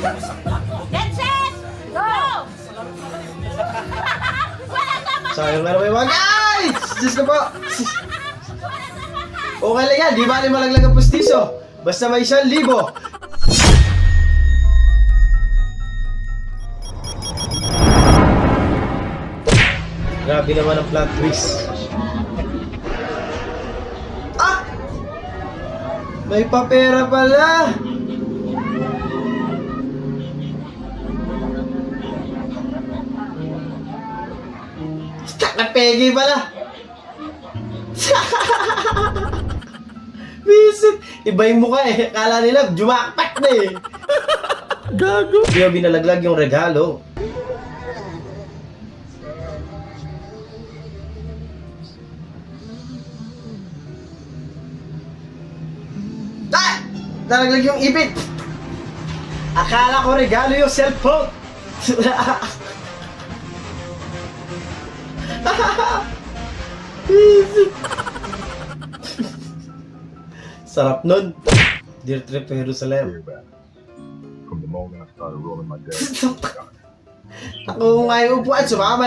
Vincent! Go! Wala tama! Sayang nga naman yung mga guys! Diyos ko po! Okay lang yan, di ba malaglag ang pustiso? Basta may 1,000. Grabe naman ang plot twist. Ah! May papera pala! Nakapegi pala! Visit! Iba yung mukha eh. Kala nila, jumakpak na eh. Gago. Hindi binalaglag yung regalo. Ah! Nalaglag yung ipit. Akala ko regalo yung cellphone. Sarap nun. Dear trip to Jerusalem. From the moment I started rolling my dead. Ako nga yung upuan, sumama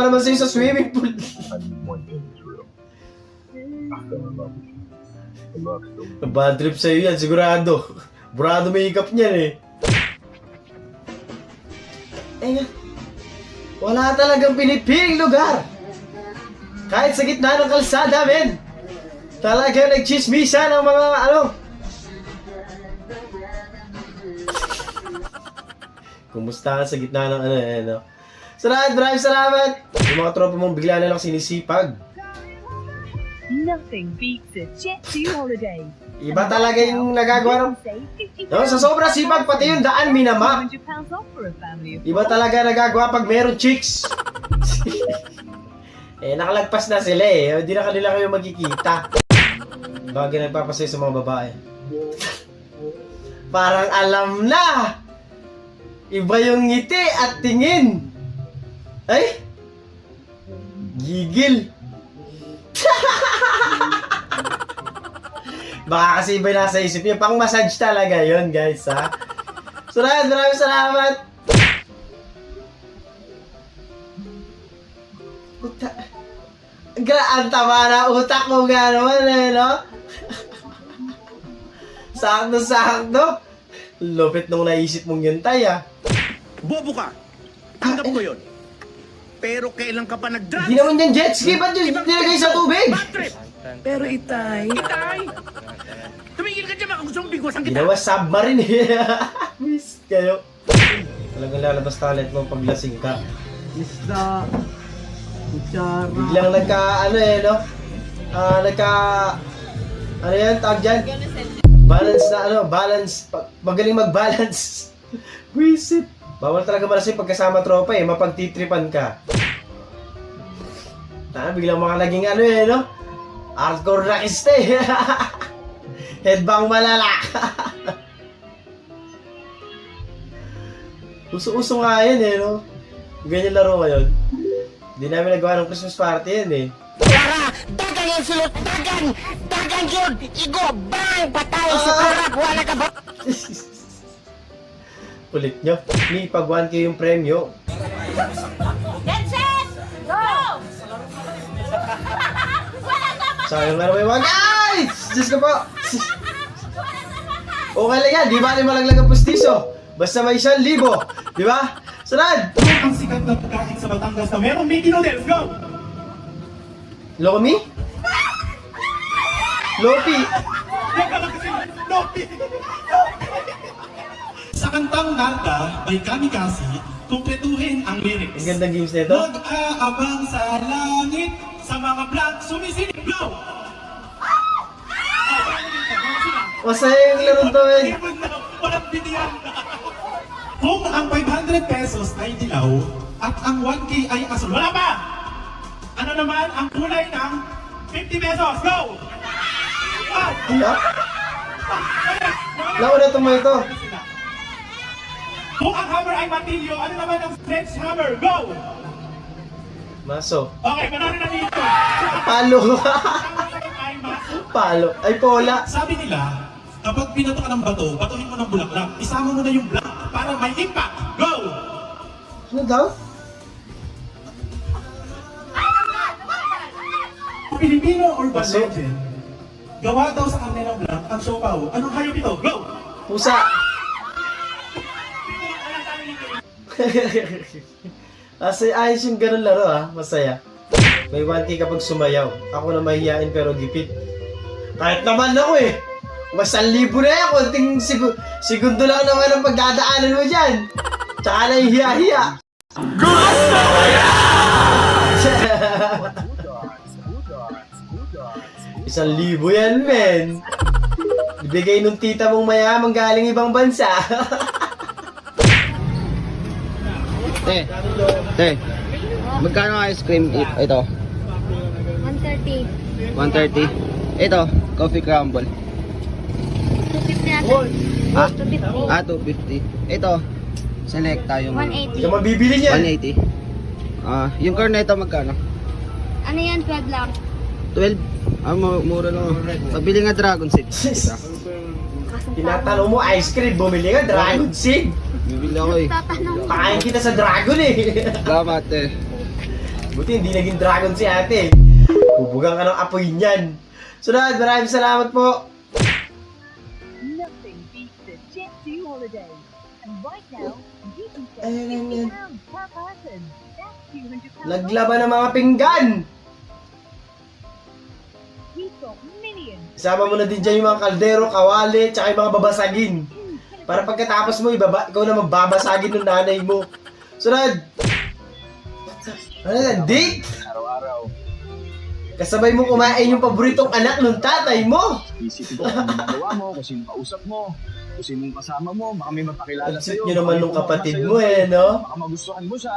naman sa'yo sa swimming pool. I knew one thing was real. I fell in love with you. The love story. Bad trip sa'yo yan, sigurado. Burado may hikap niyan eh. Eh, wala talagang pinipiling lugar. Kahit sa gitna ng kalsada, men. Talaga nagchismisa ng mga Kumusta ka sa gitna ng no? Salamat, maraming salamat! Yung mga tropa mong bigla na lang sinisipag. Nothing beats a Jet2 holiday. Iba talaga yung nagagawa ng... No, sa sobrang sipag, pati yung daan minama. £100 off for a family of Iba talaga nagagawa pag meron chicks. Eh, nakalagpas na sila eh. Hindi na kanila kayo magkikita. Bagay nagpapasaya sa mga babae. Parang alam na! Iba yung ngiti at tingin. Ay! Gigil. Baka kasi iba nasa isip niya. Pang massage talaga yon guys, ha? Salamat, maraming salamat. Ang tama na utak mo nga naman eh, no? Sakto-sakto. Lupit nung naisip mong yun, tay, ah. Bobo ka! Tanggap ko yun. Pero kailan ka pa nag-drugs? Hindi naman yan jet ski, ba't yun nilagay sa tubig? Bad trip! Pero itay, Itay! Tumigil ka dyan, baka gustong bigwasan kita! Ginawa submarine eh. Miss kayo. Talagang lalabas talent mo pag lasing ka. isda, kutsara. Biglang no? Ano yan, tawag dyan? Balance na balance. Magaling mag-balance. Wisit. Bawal talaga malasing pagkasama tropa eh, mapagtitripan ka. Biglang mga naging no? Hardcore rockista eh. Headbang malala. Uso-uso nga yan eh, no? Ganyan laro ngayon. Hindi namin nagawa ng Christmas party yan eh. Wala! Dagan yung sulot! Dagan! Dagan yun! Igo! Bang! Patay! Sa karap! Wala ka ba? Kulit nyo. Ni, pag 1K yung premyo. Vincent! Go! Wala tama! Sayang nga naman yung mga guys! Diyos ko po! Okay lang yan, di ba malaglag ang pustiso? Basta may 1,000. Di ba? Salad! Ang sikat na pagkain sa Batangas na merong Mickey Noodles. Go! Lomi? Lopi? Lopi! Sa kantang Narda by Kamikaze, kumpletuhin ang Ang lyrics. gandang games nito. Nag-aabang sa langit, sa mga vlog, sumisilip. Go! Masaya yung laro to eh. Walang bitiyan. Kung ang 500 pesos ay dilaw at ang 1K ay asul. Wala pa! Ano naman ang kulay ng 50 pesos? Go! Ah! Ano? Nauna tumayo ito. Kung ang hammer ay martilyo, ano naman ang sledgehammer? Go! Maso. Okay, manalo na dito. Palo. Ang ay mas. Palo. Ay, pola. Sabi nila, Kapag pinato ka ng bato, batuhin mo ng bulaklak. Isama mo na yung black para may impact. Go! Ano daw? Pilipino urban Paso. legend. Gawa daw sa karne ng black ang siopaw. Anong hayop ito? Go! Pusa! Ayos yung ganun laro masaya. May 1K kapag sumayaw. Ako na mahihiyain pero gipit. Kahit naman ako Mas 1,000 na yan, konting segundo lang naman ang pagdadaanan mo dyan. Tsaka na hiya-hiya. Gusto ko yan! 1,000 yan, men. Ibigay nung tita mong mayamang galing ibang bansa. Te, magkano ice cream ito? 130. 130. Ito, coffee crumble. 250 natin. Ha? 250. 250. Ito, selecta yung 'Di 180. ka mabibili niyan. 180. Yung cornetto magkano? Ano yan? 12 lang. 12. Mura lang. Pabili nga dragon seed. Tinatanong mo ice cream, bumili ka dragon seed. Bibili ako Tatanong. Pakain kita sa dragon Salamat eh. Buti hindi naging dragon si ate. Bubugang ka ng apoy niyan. Sunod, maraming salamat po. Nothing beats the Jet 2 holiday. And right now, you can Ayan, save £50 per person. That's £200. Laglaban ng mga pinggan. We've got millions. Isama mo na din dyan yung mga kaldero, kawali, tsaka yung mga babasagin. Para pagkatapos mo, ikaw na magbabasagin ng nanay mo. Sunod! Ano yan? Date? Araw-araw. Kasabay mo kumain yung paboritong anak ng tatay mo. Isipin ko kung anong gawa mo, kung sino kausap mo, kung sino kasama mo, baka may mapakilala Ang sa'yo. sweet nyo naman baka nung may pumunta kapatid sa'yo, mo no? Baka magustuhan mo siya.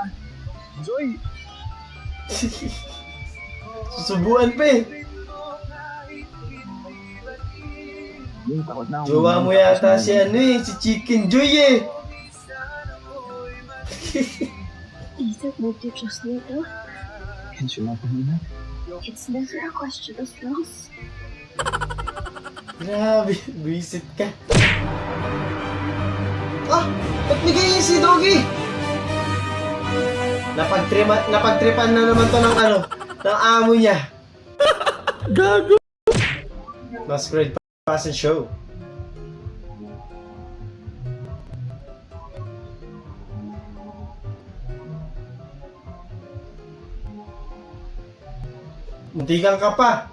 Enjoy! Susubuan pa Yung takot na. Jowa mo yata si si Chicken Joy Is it what you just need to? Can't you not believe that? It's never a question of loss. Grabe, visit ka. Ba't bigay si Doggy? Napagtripan na naman to ng ng amo niya. Gago! Masquerade Fashion Show. Muntikan ka pa.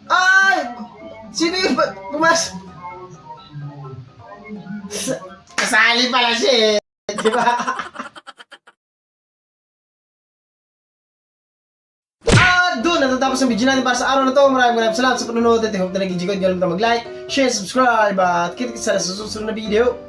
Ay! Sino yung kasali pala siya Di ba? Doon natatapos ang video natin para sa araw na to. Maraming salamat sa panonood at I hope na nag-enjoy. Huwag mag-like, share, subscribe at kita-kita sa susunod na video.